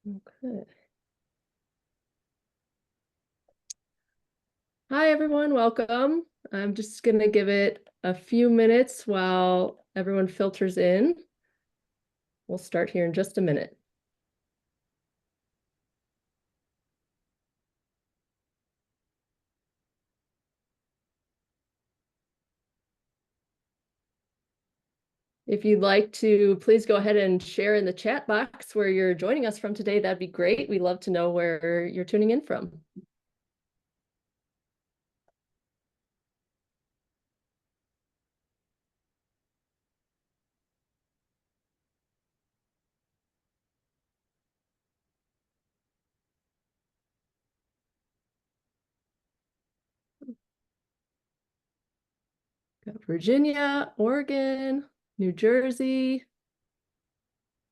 Okay. Hi, everyone. Welcome. I'm just going to give it a few minutes while everyone filters in. We'll start here in just a minute. If you'd like to, please go ahead and share in the chat box where you're joining us from today. That'd be great. We'd love to know where you're tuning in from. Got Virginia, Oregon, New Jersey,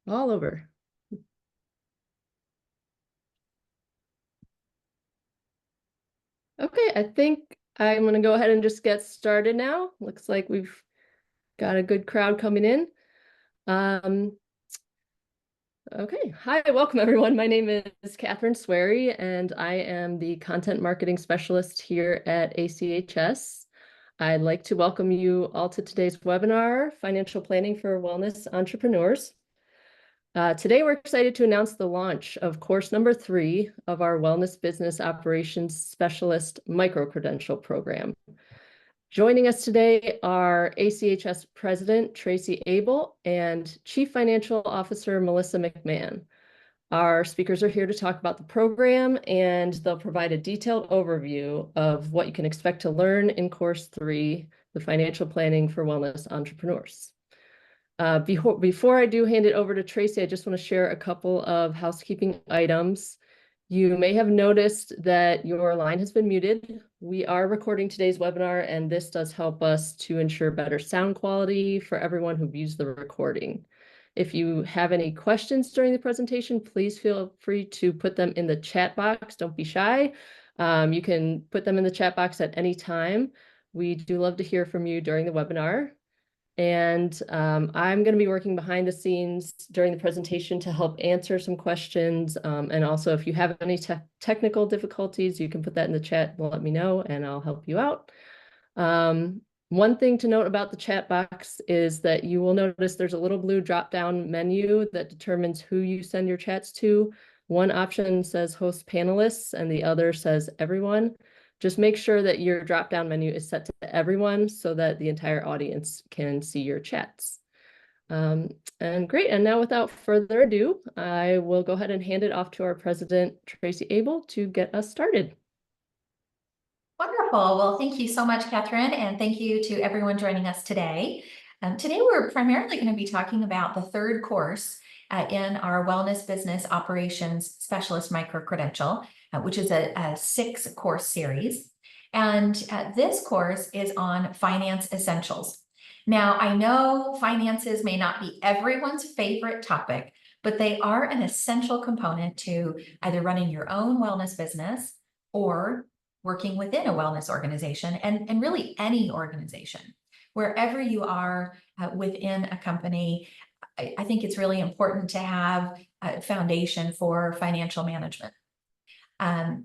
all over. Okay, I think I'm going to go ahead and just get started now. Looks like we've got a good crowd coming in. Okay, hi, welcome everyone. My name is Catherine Swery, and I am the Content Marketing Specialist here at ACHS. I'd like to welcome you all to today's webinar, Financial Planning for Wellness Entrepreneurs. Today, we're excited to announce the launch of course number 3 of our Wellness Business Operations Specialist Micro-Credential program. Joining us today are ACHS President Tracey Abell and Chief Financial Officer Melissa McMahon. Our speakers are here to talk about the program, and they'll provide a detailed overview of what you can expect to learn in Course 3, the Financial Planning for Wellness Entrepreneurs. Before I do hand it over to Tracey, I just want to share a couple of housekeeping items. You may have noticed that your line has been muted. We are recording today's webinar, and this does help us to ensure better sound quality for everyone who views the recording. If you have any questions during the presentation, please feel free to put them in the chat box. Don't be shy. You can put them in the chat box at any time. We do love to hear from you during the webinar. And I'm going to be working behind the scenes during the presentation to help answer some questions. And also, if you have any technical difficulties, you can put that in the chat and let me know, and I'll help you out. One thing to note about the chat box is that you will notice there's a little blue drop-down menu that determines who you send your chats to. One option says host panelists, and the other says everyone. Just make sure that your drop-down menu is set to everyone so that the entire audience can see your chats. And great, and now without further ado, I will go ahead and hand it off to our president, Tracey Abell, to get us started. Wonderful. Well, thank you so much, Catherine, and thank you to everyone joining us today. Today, we're primarily going to be talking about the third course in our Wellness Business Operations Specialist Micro-Credential, which is a 6-course series. And this course is on finance essentials. Now, I know finances may not be everyone's favorite topic, but they are an essential component to either running your own wellness business or working within a wellness organization, and really any organization. Wherever you are within a company, I think it's really important to have a foundation for financial management.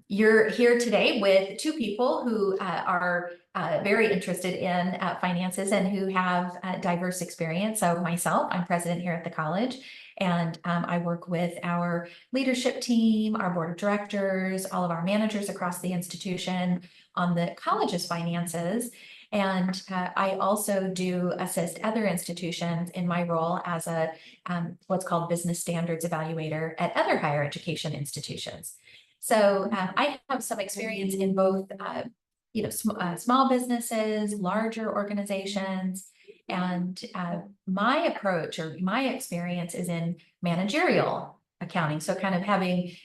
You're here today with 2 people who are very interested in finances and who have diverse experience. So myself, I'm president here at the college, and I work with our leadership team, our board of directors, all of our managers across the institution on the college's finances. And I also do assist other institutions in my role as a what's called business standards evaluator at other higher education institutions. So I have some experience in both, small businesses, larger organizations, and my approach or my experience is in managerial accounting. So kind of having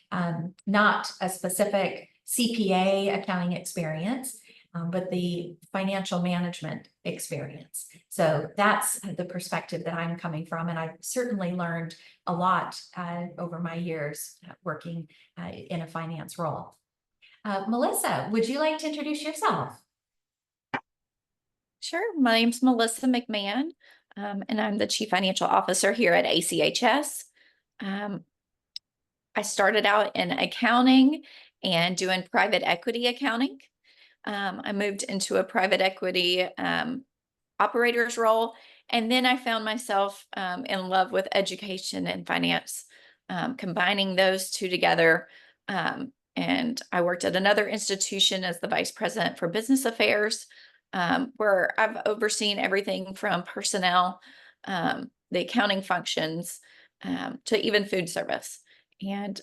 not a specific CPA accounting experience, but the financial management experience. So that's the perspective that I'm coming from. And I've certainly learned a lot over my years working in a finance role. Melissa, would you like to introduce yourself? Sure. My name's Melissa McMahon, and I'm the Chief Financial Officer here at ACHS. I started out in accounting and doing private equity accounting. I moved into a private equity operator's role, and then I found myself in love with education and finance, combining those two together. And I worked at another institution as the vice president for business affairs, where I've overseen everything from personnel, the accounting functions, to even food service. And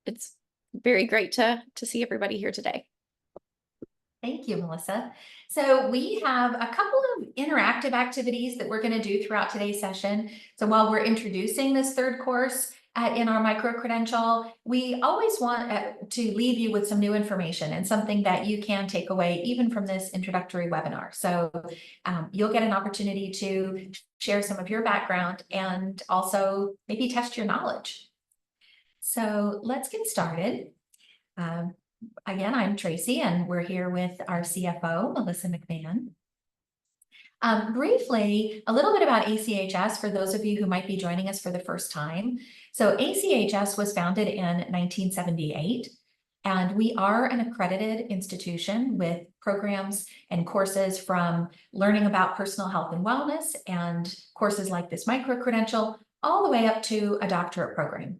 it's very great to see everybody here today. Thank you, Melissa. So we have a couple of interactive activities that we're going to do throughout today's session. So while we're introducing this third course in our micro-credential, we always want to leave you with some new information and something that you can take away even from this introductory webinar. So you'll get an opportunity to share some of your background and also maybe test your knowledge. So let's get started. Again, I'm Tracey, and we're here with our CFO, Melissa McMahon. Briefly, a little bit about ACHS for those of you who might be joining us for the first time. So ACHS was founded in 1978, and we are an accredited institution with programs and courses from learning about personal health and wellness and courses like this micro-credential, all the way up to a doctorate program.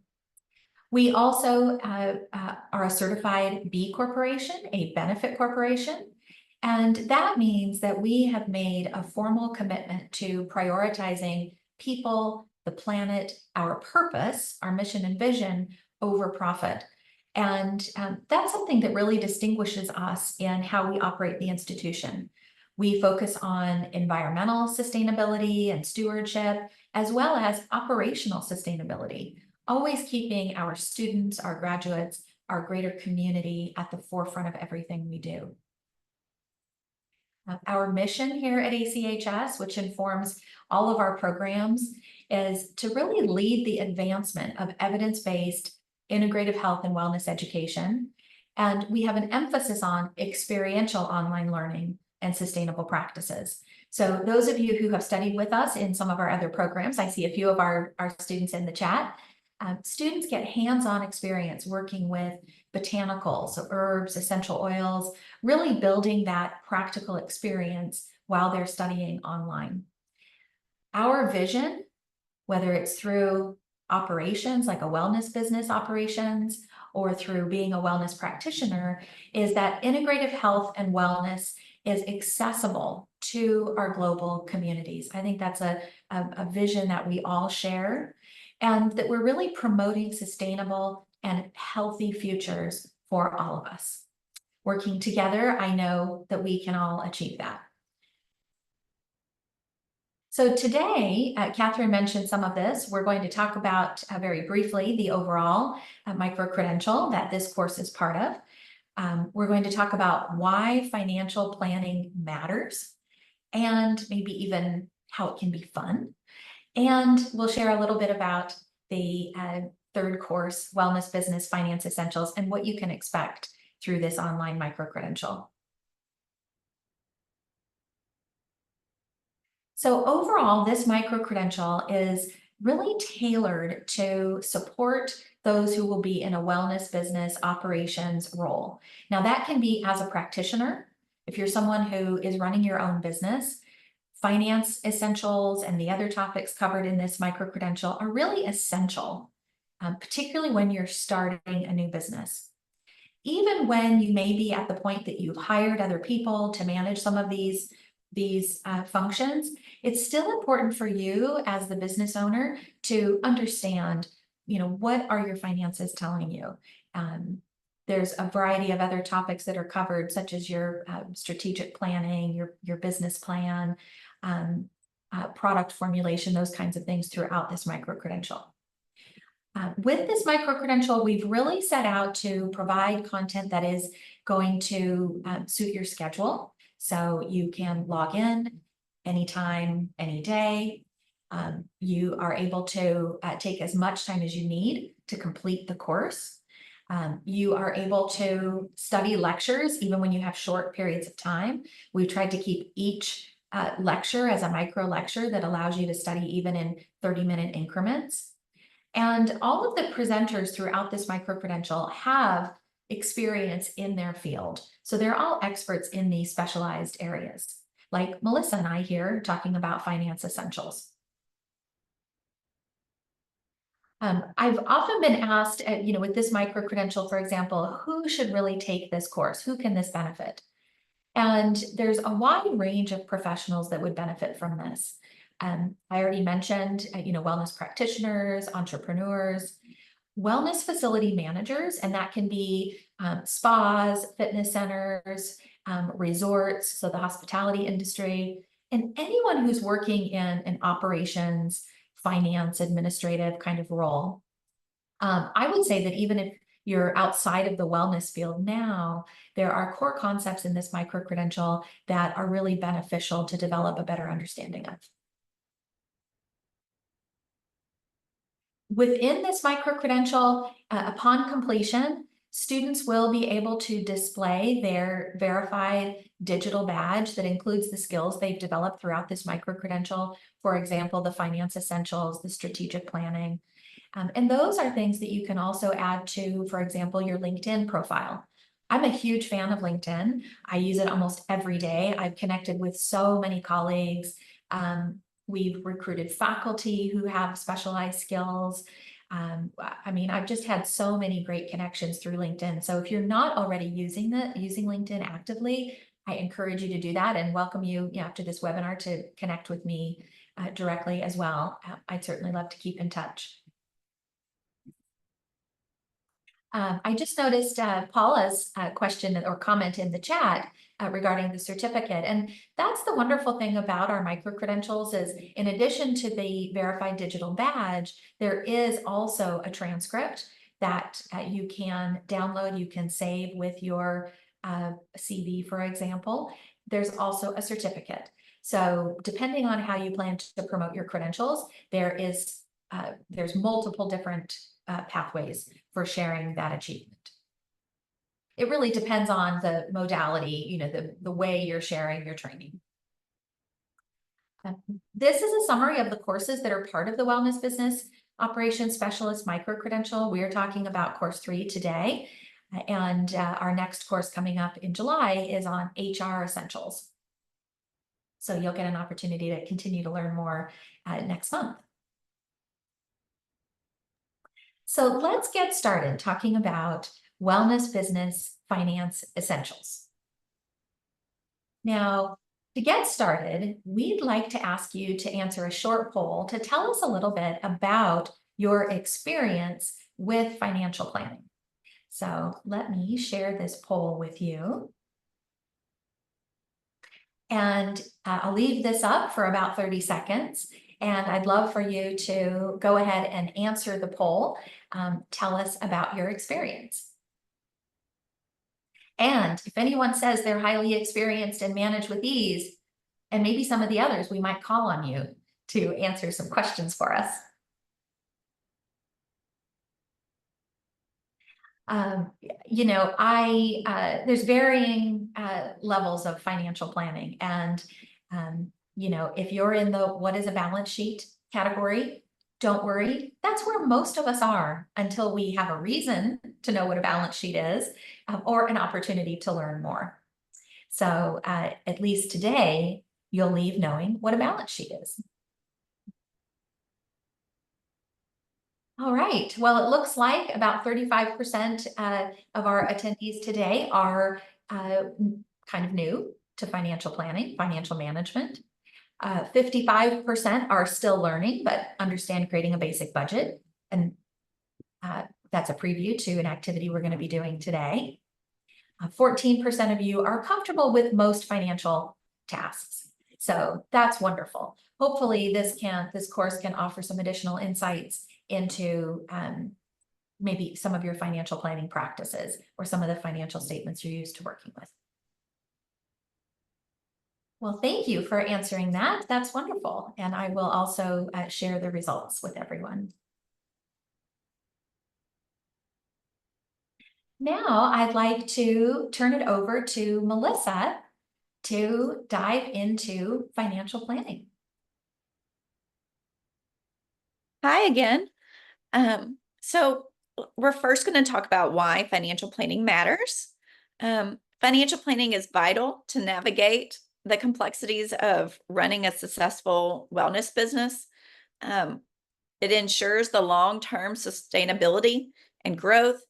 We also are a certified B Corporation, a benefit corporation, and that means that we have made a formal commitment to prioritizing people, the planet, our purpose, our mission and vision over profit. And that's something that really distinguishes us in how we operate the institution. We focus on environmental sustainability and stewardship, as well as operational sustainability, always keeping our students, our graduates, our greater community at the forefront of everything we do. Our mission here at ACHS, which informs all of our programs, is to really lead the advancement of evidence-based integrative health and wellness education. And we have an emphasis on experiential online learning and sustainable practices. So those of you who have studied with us in some of our other programs, I see a few of our students in the chat. Students get hands-on experience working with botanicals, so herbs, essential oils, really building that practical experience while they're studying online. Our vision, whether it's through operations like a wellness business operations or through being a wellness practitioner, is that integrative health and wellness is accessible to our global communities. I think that's a vision that we all share, and that we're really promoting sustainable and healthy futures for all of us. Working together, I know that we can all achieve that. So today, Catherine mentioned some of this. We're going to talk about very briefly the overall micro-credential that this course is part of. We're going to talk about why financial planning matters, and maybe even how it can be fun. And we'll share a little bit about the third course, Wellness Business Finance Essentials, and what you can expect through this online micro-credential. So overall, this micro-credential is really tailored to support those who will be in a wellness business operations role. Now that can be as a practitioner. If you're someone who is running your own business, finance essentials and the other topics covered in this micro-credential are really essential, particularly when you're starting a new business. Even when you may be at the point that you've hired other people to manage some of these functions, it's still important for you as the business owner to understand, what are your finances telling you? There's a variety of other topics that are covered, such as your strategic planning, your business plan, product formulation, those kinds of things throughout this micro-credential. With this micro-credential, we've really set out to provide content that is going to suit your schedule. So you can log in anytime, any day. You are able to take as much time as you need to complete the course. You are able to study lectures even when you have short periods of time. We've tried to keep each lecture as a micro lecture that allows you to study even in 30-minute increments. And all of the presenters throughout this micro-credential have experience in their field. So they're all experts in these specialized areas, like Melissa and I here talking about finance essentials. I've often been asked, with this micro-credential, for example, who should really take this course? Who can this benefit? And there's a wide range of professionals that would benefit from this. I already mentioned, wellness practitioners, entrepreneurs, wellness facility managers, and that can be spas, fitness centers, resorts, so the hospitality industry, and anyone who's working in an operations, finance, administrative kind of role. I would say that even if you're outside of the wellness field now, there are core concepts in this micro-credential that are really beneficial to develop a better understanding of. Within this micro-credential, upon completion, students will be able to display their verified digital badge that includes the skills they've developed throughout this micro-credential. For example, the finance essentials, the strategic planning. And those are things that you can also add to, for example, your LinkedIn profile. I'm a huge fan of LinkedIn. I use it almost every day. I've connected with so many colleagues. We've recruited faculty who have specialized skills. I've just had so many great connections through LinkedIn. So if you're not already using LinkedIn actively, I encourage you to do that and welcome you, after this webinar to connect with me directly as well. I'd certainly love to keep in touch. I just noticed Paula's question or comment in the chat regarding the certificate. And that's the wonderful thing about our micro-credentials is in addition to the verified digital badge, there is also a transcript that you can download, you can save with your CV, for example. There's also a certificate. So depending on how you plan to promote your credentials, there's multiple different pathways for sharing that achievement. It really depends on the modality, the way you're sharing your training. This is a summary of the courses that are part of the Wellness Business Operations Specialist Micro-Credential. We are talking about course 3 today, and our next course coming up in July is on HR Essentials. So you'll get an opportunity to continue to learn more next month. So let's get started talking about Wellness Business Finance Essentials. Now, to get started, we'd like to ask you to answer a short poll to tell us a little bit about your experience with financial planning. So let me share this poll with you. And I'll leave this up for about 30 seconds. And I'd love for you to go ahead and answer the poll. Tell us about your experience. And if anyone says they're highly experienced and manage with ease, and maybe some of the others, we might call on you to answer some questions for us. There's varying levels of financial planning. And, if you're in the what is a balance sheet category, don't worry. That's where most of us are until we have a reason to know what a balance sheet is or an opportunity to learn more. So at least today, you'll leave knowing what a balance sheet is. All right, well, it looks like about 35% of our attendees today are kind of new to financial planning, financial management. 55% are still learning, but understand creating a basic budget. And that's a preview to an activity we're going to be doing today. 14% of you are comfortable with most financial tasks. So that's wonderful. Hopefully this course can offer some additional insights into maybe some of your financial planning practices or some of the financial statements you're used to working with. Well, thank you for answering that. That's wonderful. And I will also share the results with everyone. Now I'd like to turn it over to Melissa to dive into financial planning. Hi again. So we're first going to talk about why financial planning matters. Financial planning is vital to navigate the complexities of running a successful wellness business. It ensures the long-term sustainability and growth,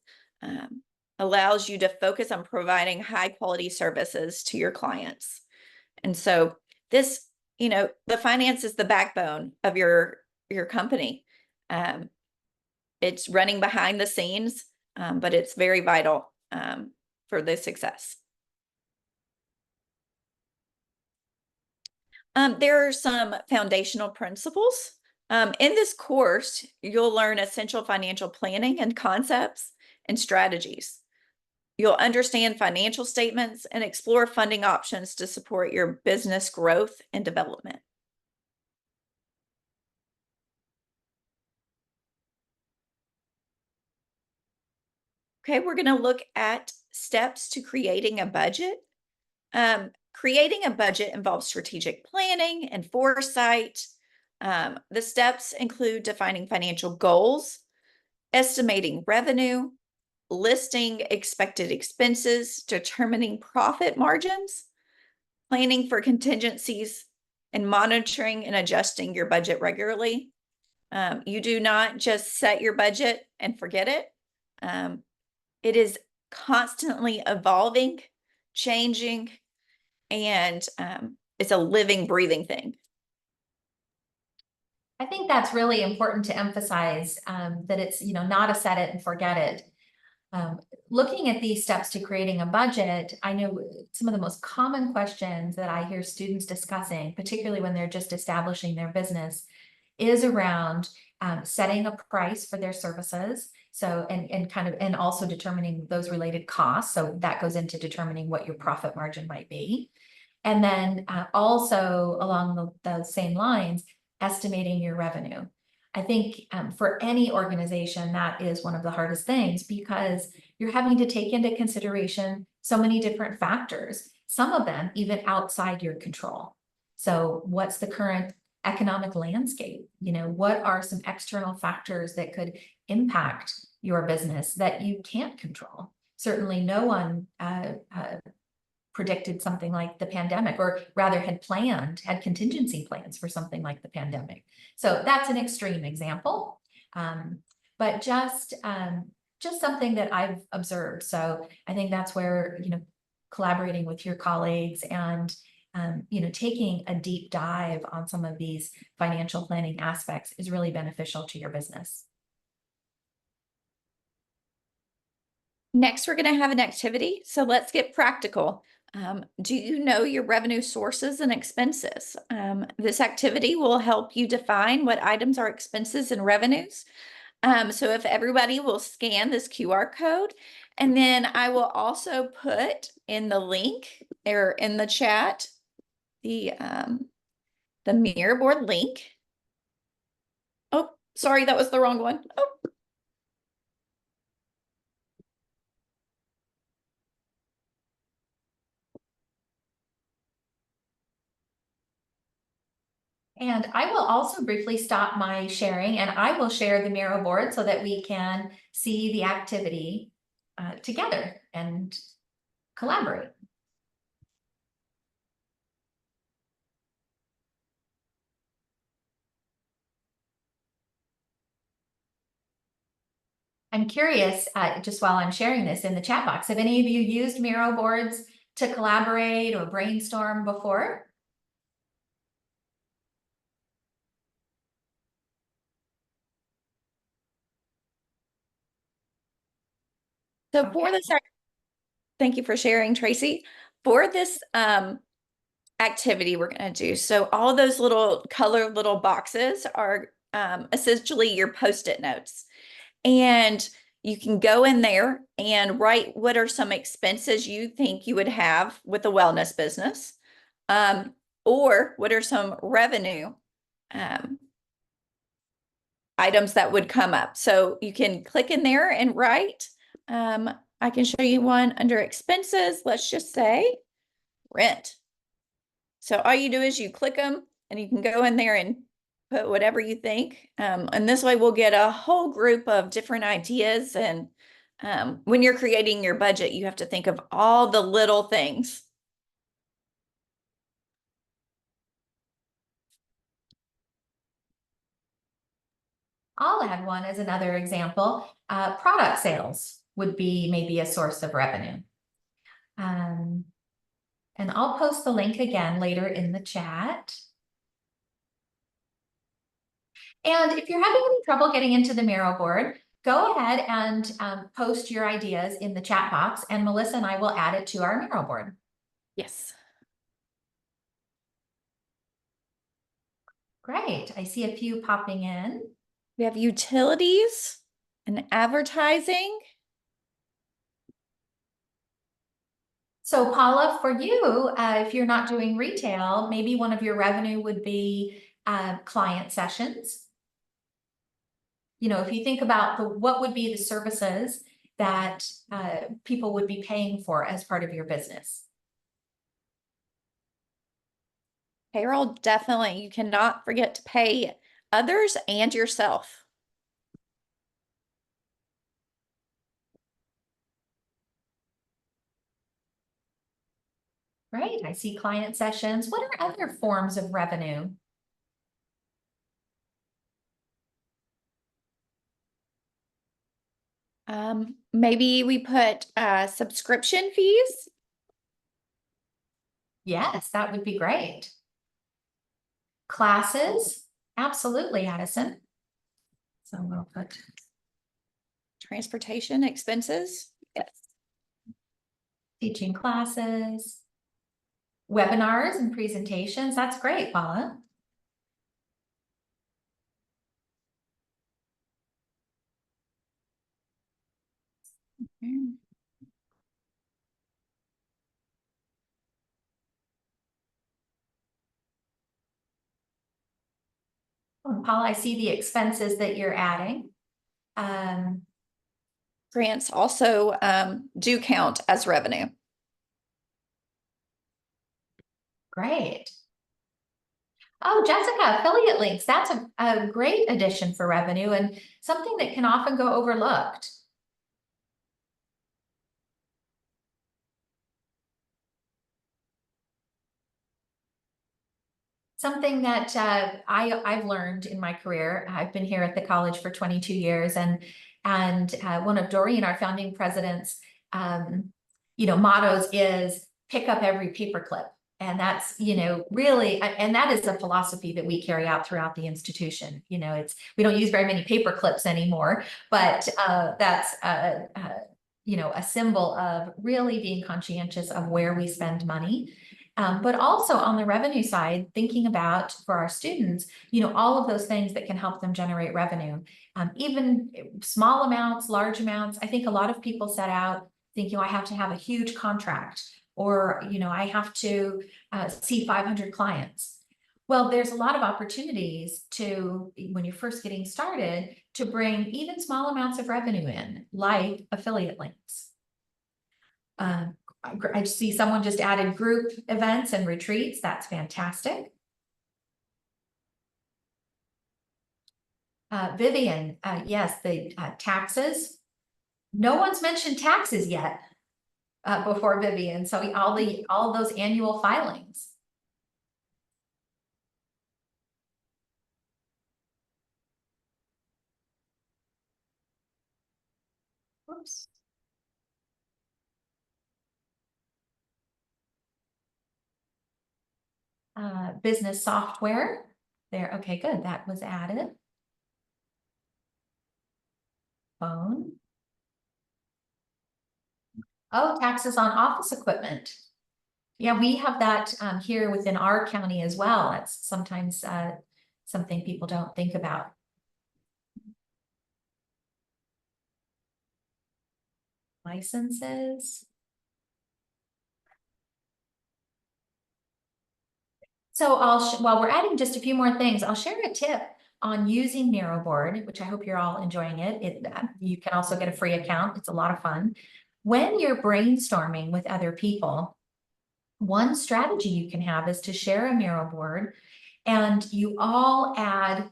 allows you to focus on providing high-quality services to your clients. And so this, the finance is the backbone of your company. It's running behind the scenes, but it's very vital for the success. There are some foundational principles. In this course, you'll learn essential financial planning and concepts and strategies. You'll understand financial statements and explore funding options to support your business growth and development. Okay, we're going to look at steps to creating a budget. Creating a budget involves strategic planning and foresight. The steps include defining financial goals, estimating revenue, listing expected expenses, determining profit margins, planning for contingencies, and monitoring and adjusting your budget regularly. You do not just set your budget and forget it. It is constantly evolving, changing, and it's a living, breathing thing. I think that's really important to emphasize, that it's, not a set it and forget it. Looking at these steps to creating a budget, I know some of the most common questions that I hear students discussing, particularly when they're just establishing their business, is around setting a price for their services. So, and also determining those related costs. So that goes into determining what your profit margin might be. And then also along those same lines, estimating your revenue. I think for any organization, that is one of the hardest things, because you're having to take into consideration so many different factors, some of them even outside your control. So what's the current economic landscape? What are some external factors that could impact your business that you can't control? Certainly no one predicted something like the pandemic, or rather had contingency plans for something like the pandemic. So that's an extreme example, but just something that I've observed. So I think that's where, collaborating with your colleagues and, taking a deep dive on some of these financial planning aspects is really beneficial to your business. Next, we're going to have an activity. So let's get practical. Do you know your revenue sources and expenses? This activity will help you define what items are expenses and revenues. So if everybody will scan this QR code, and then I will also put in the link or in the chat the mirror board link. Oh, sorry, that was the wrong one. Oh. And I will also briefly stop my sharing, and I will share the Miro board so that we can see the activity together and collaborate. I'm curious, just while I'm sharing this in the chat box, have any of you used Miro boards to collaborate or brainstorm before? So for this, thank you for sharing, Tracy. For this activity we're going to do, so all those little colored little boxes are essentially your Post-it notes. And you can go in there and write what are some expenses you think you would have with a wellness business, or what are some revenue items that would come up. So you can click in there and write. I can show you one under expenses. Let's just say rent. So all you do is you click them and you can go in there and put whatever you think. And this way we'll get a whole group of different ideas. And when you're creating your budget, you have to think of all the little things. I'll add one as another example. Product sales would be maybe a source of revenue. And I'll post the link again later in the chat. And if you're having any trouble getting into the Miro board, go ahead and post your ideas in the chat box, and Melissa and I will add it to our Miro board. Yes. Great. I see a few popping in. We have utilities and advertising. So Paula, for you, if you're not doing retail, maybe one of your revenue would be client sessions. You know, if you think about what would be the services that people would be paying for as part of your business. Payroll, definitely. You cannot forget to pay others and yourself. Right, I see client sessions. What are other forms of revenue? Maybe we put subscription fees. Yes, that would be great. Classes, absolutely, Addison. So we'll put Transportation expenses. Yes. teaching classes. Webinars and presentations, that's great, Paula. Paula, I see the expenses that you're adding. Grants also do count as revenue. Great. Oh, Jessica, affiliate links. That's a great addition for revenue and something that can often go overlooked. Something that I've learned in my career. I've been here at the college for 22 years, and one of Doreen, our founding president's, mottos is pick up every paperclip. And that's, really, and that is a philosophy that we carry out throughout the institution. We don't use very many paper clips anymore, but that's, a symbol of really being conscientious of where we spend money. But also on the revenue side, thinking about for our students, all of those things that can help them generate revenue, even small amounts, large amounts. I think a lot of people set out thinking, I have to have a huge contract, or, I have to see 500 clients. Well, there's a lot of opportunities when you're first getting started, to bring even small amounts of revenue in, like affiliate links. I see someone just added group events and retreats. That's fantastic. Vivian, yes, the taxes. No one's mentioned taxes yet before Vivian. So all those annual filings. Whoops. Business software there. Okay, good. That was added. Phone. Oh, taxes on office equipment. Yeah, we have that here within our county as well. That's sometimes something people don't think about. Licenses. So while we're adding just a few more things, I'll share a tip on using Miro board, which I hope you're all enjoying it. You can also get a free account. It's a lot of fun. When you're brainstorming with other people, one strategy you can have is to share a Miro board and you all add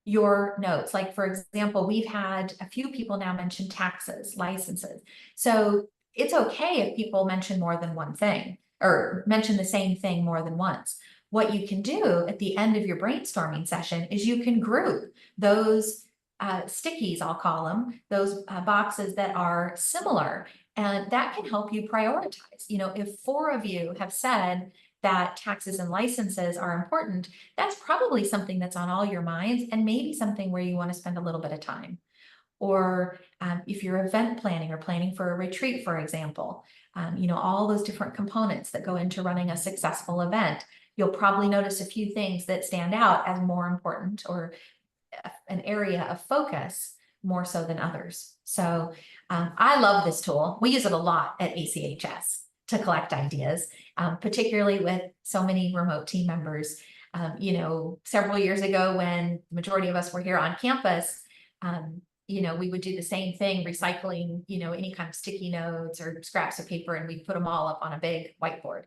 your notes. Like, for example, we've had a few people now mention taxes, licenses. So it's okay if people mention more than one thing or mention the same thing more than once. What you can do at the end of your brainstorming session is you can group those stickies, I'll call them, those boxes that are similar, and that can help you prioritize. You know, if 4 of you have said that taxes and licenses are important, that's probably something that's on all your minds and maybe something where you want to spend a little bit of time. Or if you're event planning or planning for a retreat, for example, you know, all those different components that go into running a successful event, you'll probably notice a few things that stand out as more important or an area of focus more so than others. So I love this tool. We use it a lot at ACHS to collect ideas, particularly with so many remote team members. You know, several years ago when the majority of us were here on campus, you know, we would do the same thing, recycling, you know, any kind of sticky notes or scraps of paper, and we'd put them all up on a big whiteboard.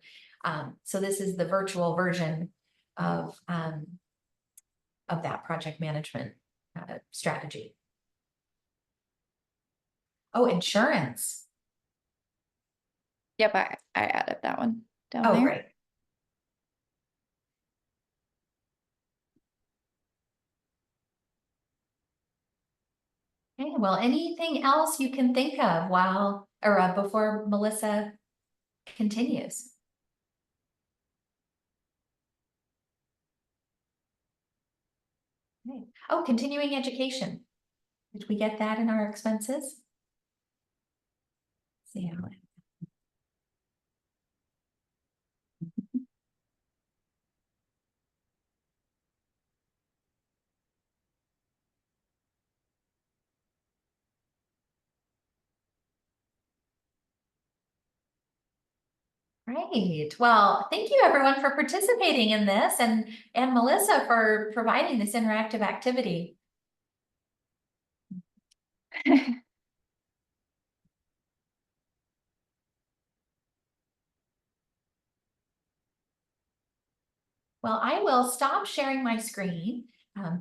So this is the virtual version of that project management strategy. Oh, insurance. Yep, I added that one down Oh, there. great. Okay, well, anything else you can think of while or before Melissa continues? Okay. Oh, continuing education. Did we get that in our expenses? See how it. Great. Well, thank you everyone for participating in this, and Melissa for providing this interactive activity. Well, I will stop sharing my screen,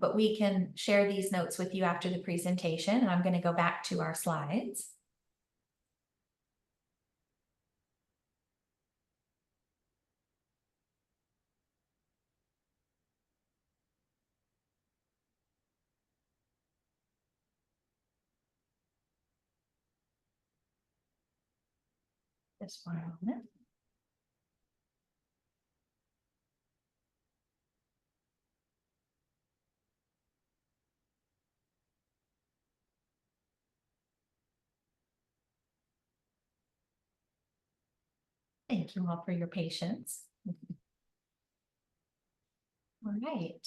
but we can share these notes with you after the presentation, and I'm going to go back to our slides. Just for a moment. Thank you all for your patience. All right.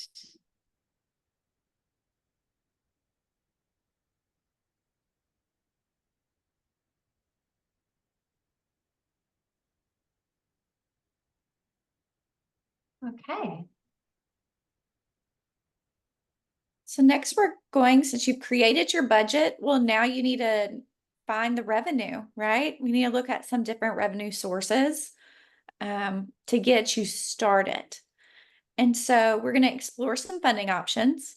Okay. So next we're going, since you've created your budget, well, now you need to find the revenue, right? We need to look at some different revenue sources to get you started. And so we're going to explore some funding options.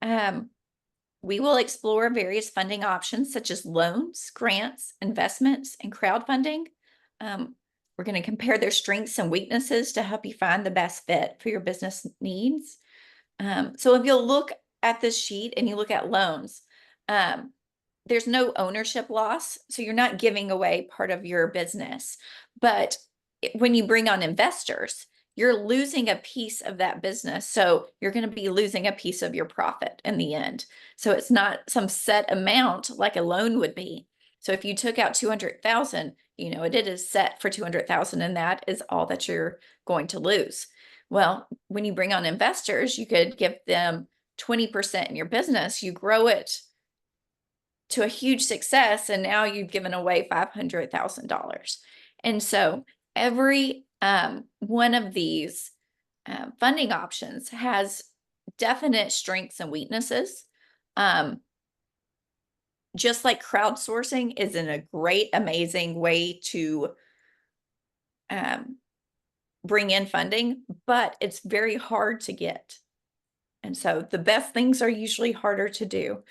We will explore various funding options such as loans, grants, investments, and crowdfunding. We're going to compare their strengths and weaknesses to help you find the best fit for your business needs. So if you'll look at this sheet and you look at loans, there's no ownership loss. So you're not giving away part of your business. But when you bring on investors, you're losing a piece of that business. So you're going to be losing a piece of your profit in the end. So it's not some set amount like a loan would be. So if you took out 200,000, you know, it is set for 200,000, and that is all that you're going to lose. Well, when you bring on investors, you could give them 20% in your business, you grow it to a huge success, and now you've given away $500,000. And so every one of these funding options has definite strengths and weaknesses. Just like crowdsourcing is a great, amazing way to bring in funding, but it's very hard to get. And so the best things are usually harder to do.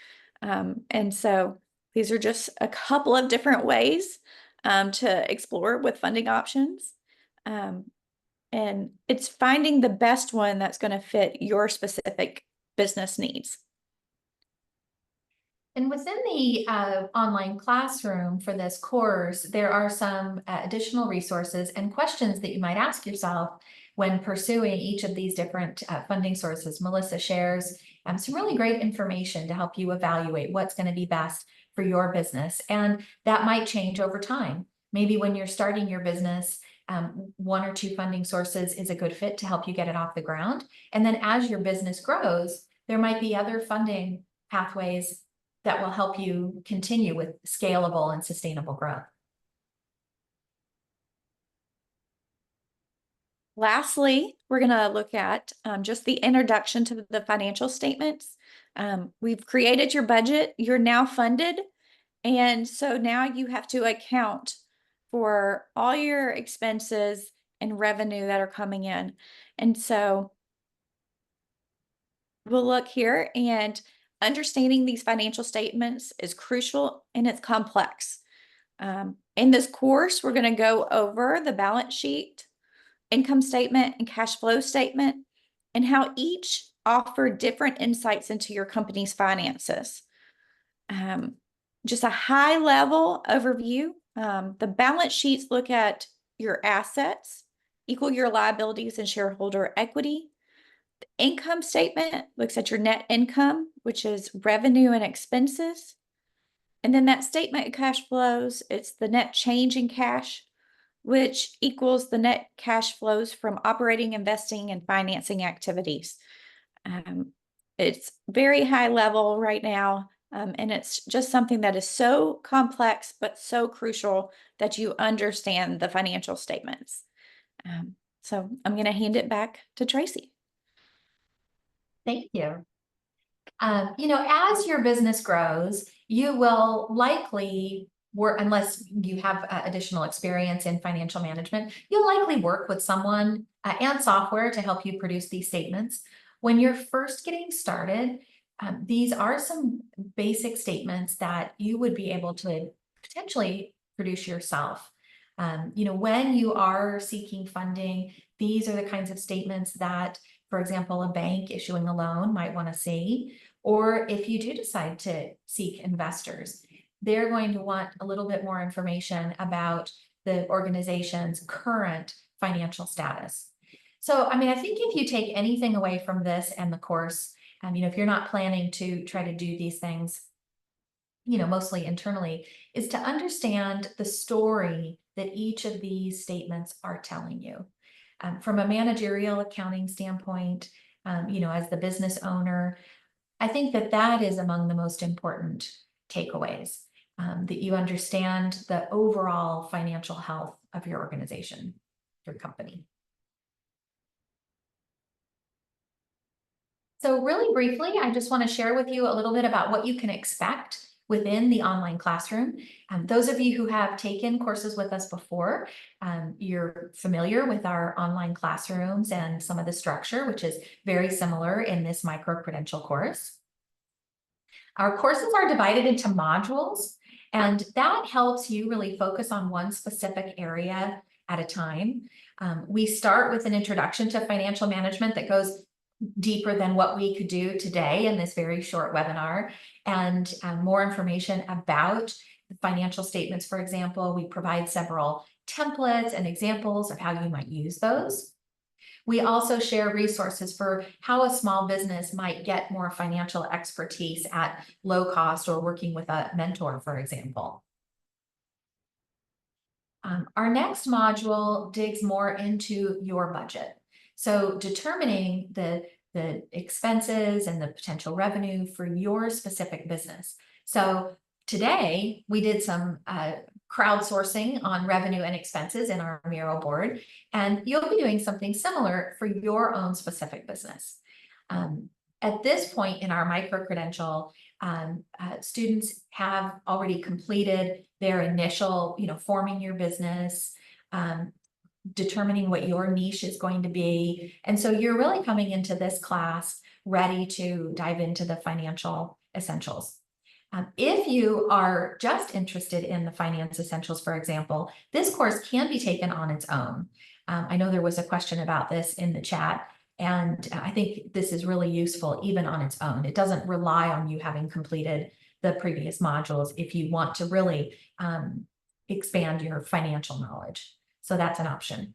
And so these are just a couple of different ways to explore with funding options. And it's finding the best one that's going to fit your specific business needs. And within the online classroom for this course, there are some additional resources and questions that you might ask yourself when pursuing each of these different funding sources. Melissa shares some really great information to help you evaluate what's going to be best for your business. And that might change over time. Maybe when you're starting your business, one or two funding sources is a good fit to help you get it off the ground. And then as your business grows, there might be other funding pathways that will help you continue with scalable and sustainable growth. Lastly, we're going to look at just the introduction to the financial statements. We've created your budget. You're now funded. And so now you have to account for all your expenses and revenue that are coming in. And so we'll look here, and understanding these financial statements is crucial and it's complex. In this course, we're going to go over the balance sheet, income statement, and cash flow statement, and how each offer different insights into your company's finances. Just a high level overview. The balance sheets look at your assets, equal your liabilities and shareholder equity. The income statement looks at your net income, which is revenue and expenses. And then that statement of cash flows, it's the net change in cash, which equals the net cash flows from operating, investing, and financing activities. It's very high level right now, and it's just something that is so complex, but so crucial that you understand the financial statements. So I'm going to hand it back to Tracey. Thank you. As your business grows, you will likely work, unless you have additional experience in financial management, you'll likely work with someone and software to help you produce these statements. When you're first getting started, these are some basic statements that you would be able to potentially produce yourself. When you are seeking funding, these are the kinds of statements that, for example, a bank issuing a loan might want to see. Or if you do decide to seek investors, they're going to want a little bit more information about the organization's current financial status. So, I think if you take anything away from this and the course, if you're not planning to try to do these things, mostly internally, is to understand the story that each of these statements are telling you. From a managerial accounting standpoint, as the business owner, I think that is among the most important takeaways, that you understand the overall financial health of your organization, your company. So really briefly, I just want to share with you a little bit about what you can expect within the online classroom. Those of you who have taken courses with us before, you're familiar with our online classrooms and some of the structure, which is very similar in this micro-credential course. Our courses are divided into modules, and that helps you really focus on one specific area at a time. We start with an introduction to financial management that goes deeper than what we could do today in this very short webinar, and more information about the financial statements. For example, we provide several templates and examples of how you might use those. We also share resources for how a small business might get more financial expertise at low cost or working with a mentor, for example. Our next module digs more into your budget. So determining the expenses and the potential revenue for your specific business. So today we did some crowdsourcing on revenue and expenses in our Miro board, and you'll be doing something similar for your own specific business. At this point in our micro-credential, students have already completed their initial, forming your business, determining what your niche is going to be. And so you're really coming into this class ready to dive into the financial essentials. If you are just interested in the finance essentials, for example, this course can be taken on its own. I know there was a question about this in the chat, and I think this is really useful even on its own. It doesn't rely on you having completed the previous modules if you want to really expand your financial knowledge. So that's an option.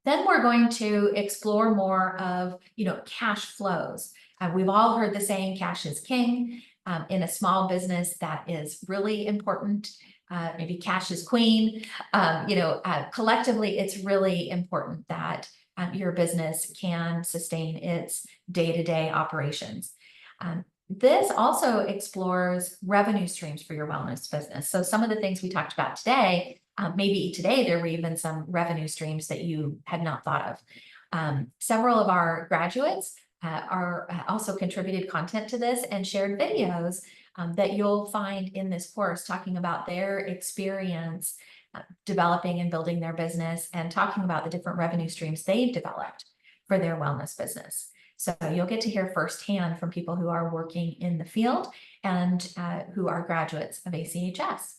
Then we're going to explore more of, cash flows. We've all heard the saying, cash is king. In a small business, that is really important. Maybe cash is queen. Collectively, it's really important that your business can sustain its day-to-day operations. This also explores revenue streams for your wellness business. So some of the things we talked about today, maybe today there were even some revenue streams that you had not thought of. Several of our graduates are also contributed content to this and shared videos that you'll find in this course talking about their experience developing and building their business and talking about the different revenue streams they've developed for their wellness business. So you'll get to hear firsthand from people who are working in the field and who are graduates of ACHS.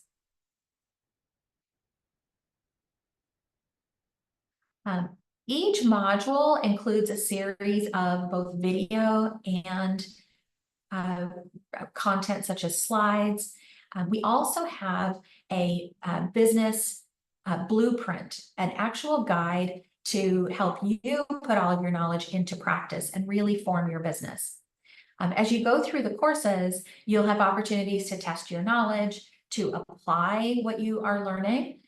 Each module includes a series of both video and content such as slides. We also have a business blueprint, an actual guide to help you put all of your knowledge into practice and really form your business. As you go through the courses, you'll have opportunities to test your knowledge, to apply what you are learning.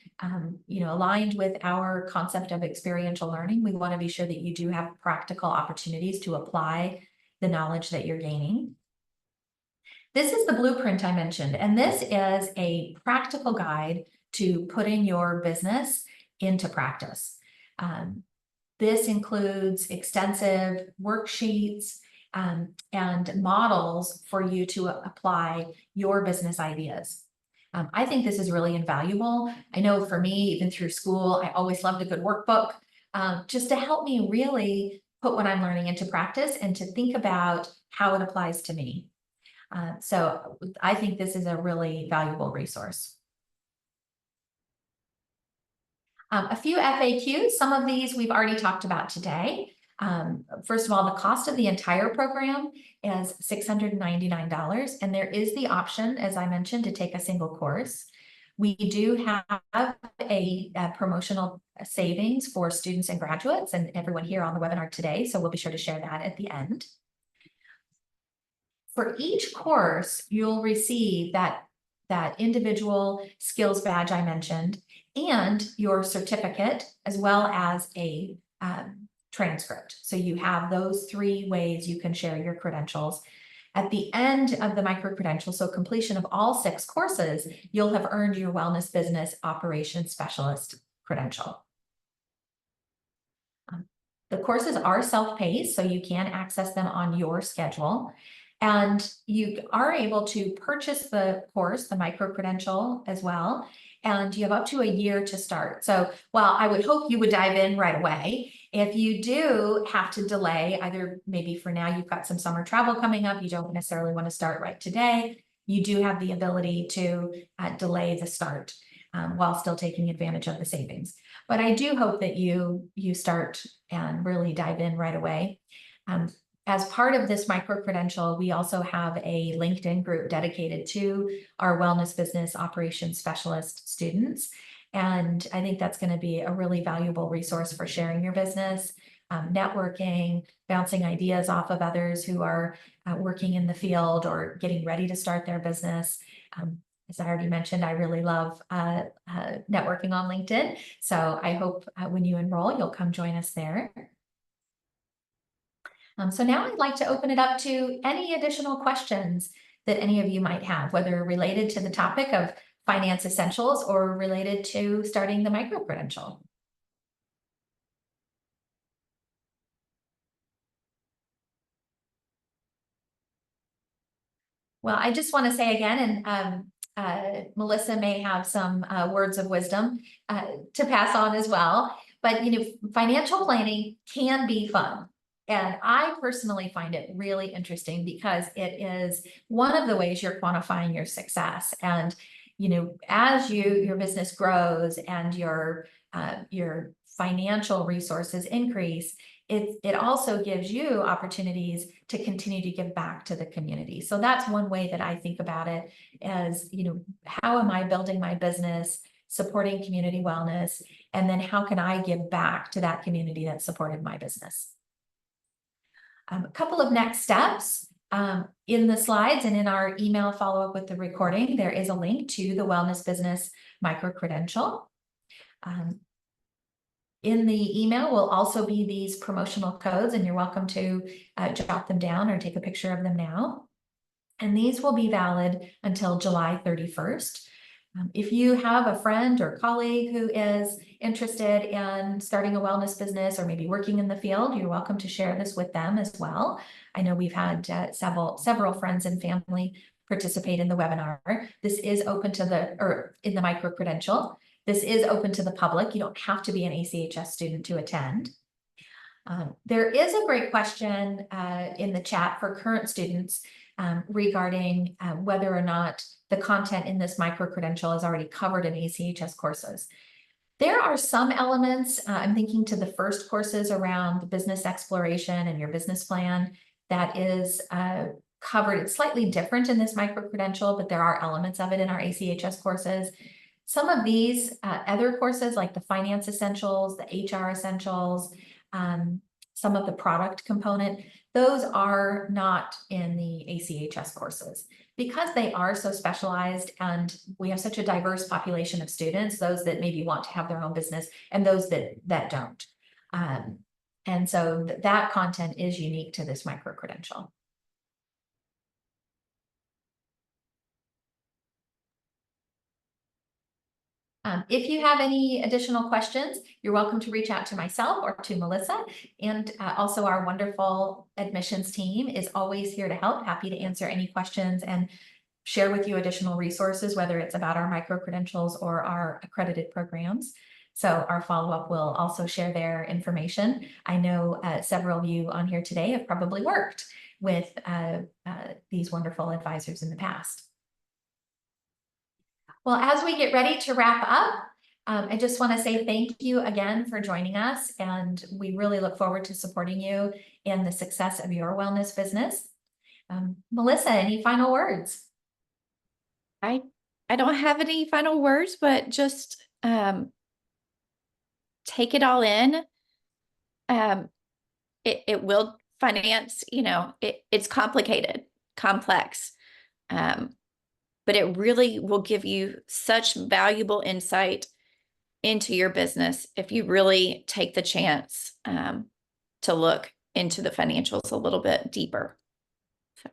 Aligned with our concept of experiential learning, we want to be sure that you do have practical opportunities to apply the knowledge that you're gaining. This is the blueprint I mentioned, and this is a practical guide to putting your business into practice. This includes extensive worksheets and models for you to apply your business ideas. I think this is really invaluable. I know for me, even through school, I always loved a good workbook just to help me really put what I'm learning into practice and to think about how it applies to me. So I think this is a really valuable resource. A few FAQs, some of these we've already talked about today. First of all, the cost of the entire program is $699, and there is the option, as I mentioned, to take a single course. We do have a promotional savings for students and graduates and everyone here on the webinar today, so we'll be sure to share that at the end. For each course, you'll receive that individual skills badge I mentioned and your certificate, as well as a transcript. So you have those 3 ways you can share your credentials. At the end of the micro-credential, so completion of all 6 courses, you'll have earned your Wellness Business Operations Specialist credential. The courses are self-paced, so you can access them on your schedule. And you are able to purchase the course, the micro-credential as well, and you have up to a year to start. So while I would hope you would dive in right away, if you do have to delay, either maybe for now you've got some summer travel coming up, you don't necessarily want to start right today, you do have the ability to delay the start while still taking advantage of the savings. But I do hope that you start and really dive in right away. As part of this micro-credential, we also have a LinkedIn group dedicated to our Wellness Business Operations Specialist students. And I think that's going to be a really valuable resource for sharing your business, networking, bouncing ideas off of others who are working in the field or getting ready to start their business. As I already mentioned, I really love networking on LinkedIn. So I hope when you enroll, you'll come join us there. So now I'd like to open it up to any additional questions that any of you might have, whether related to the topic of finance essentials or related to starting the micro-credential. Well, I just want to say again, and Melissa may have some words of wisdom to pass on as well. But financial planning can be fun. And I personally find it really interesting because it is one of the ways you're quantifying your success. And as your business grows and your financial resources increase, it also gives you opportunities to continue to give back to the community. So that's one way that I think about it as, how am I building my business, supporting community wellness, and then how can I give back to that community that supported my business? A couple of next steps. In the slides and in our email follow-up with the recording, there is a link to the Wellness Business micro-credential. In the email will also be these promotional codes, and you're welcome to jot them down or take a picture of them now. And these will be valid until July 31st. If you have a friend or colleague who is interested in starting a wellness business or maybe working in the field, you're welcome to share this with them as well. I know we've had several friends and family participate in the webinar. This is open to in the micro-credential. This is open to the public. You don't have to be an ACHS student to attend. There is a great question in the chat for current students regarding whether or not the content in this micro-credential is already covered in ACHS courses. There are some elements, I'm thinking to the first courses around business exploration and your business plan, that is covered. It's slightly different in this micro-credential, but there are elements of it in our ACHS courses. Some of these other courses, like the finance essentials, the HR essentials, some of the product component, those are not in the ACHS courses because they are so specialized and we have such a diverse population of students, those that maybe want to have their own business and those that don't. And so that content is unique to this micro-credential. If you have any additional questions, you're welcome to reach out to myself or to Melissa. And also our wonderful admissions team is always here to help, happy to answer any questions and share with you additional resources, whether it's about our micro-credentials or our accredited programs. So our follow-up will also share their information. I know several of you on here today have probably worked with these wonderful advisors in the past. Well, as we get ready to wrap up, I just want to say thank you again for joining us, and we really look forward to supporting you in the success of your wellness business. Melissa, any final words? I don't have any final words, but just take it all in. It will finance, it's complicated, complex. But it really will give you such valuable insight into your business if you really take the chance to look into the financials a little bit deeper. So.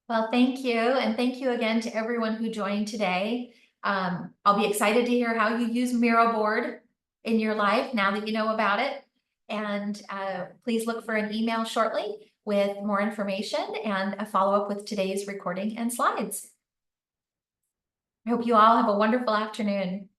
Well, thank you. And thank you again to everyone who joined today. I'll be excited to hear how you use Miro board in your life now that you know about it. And please look for an email shortly with more information and a follow-up with today's recording and slides. I hope you all have a wonderful afternoon.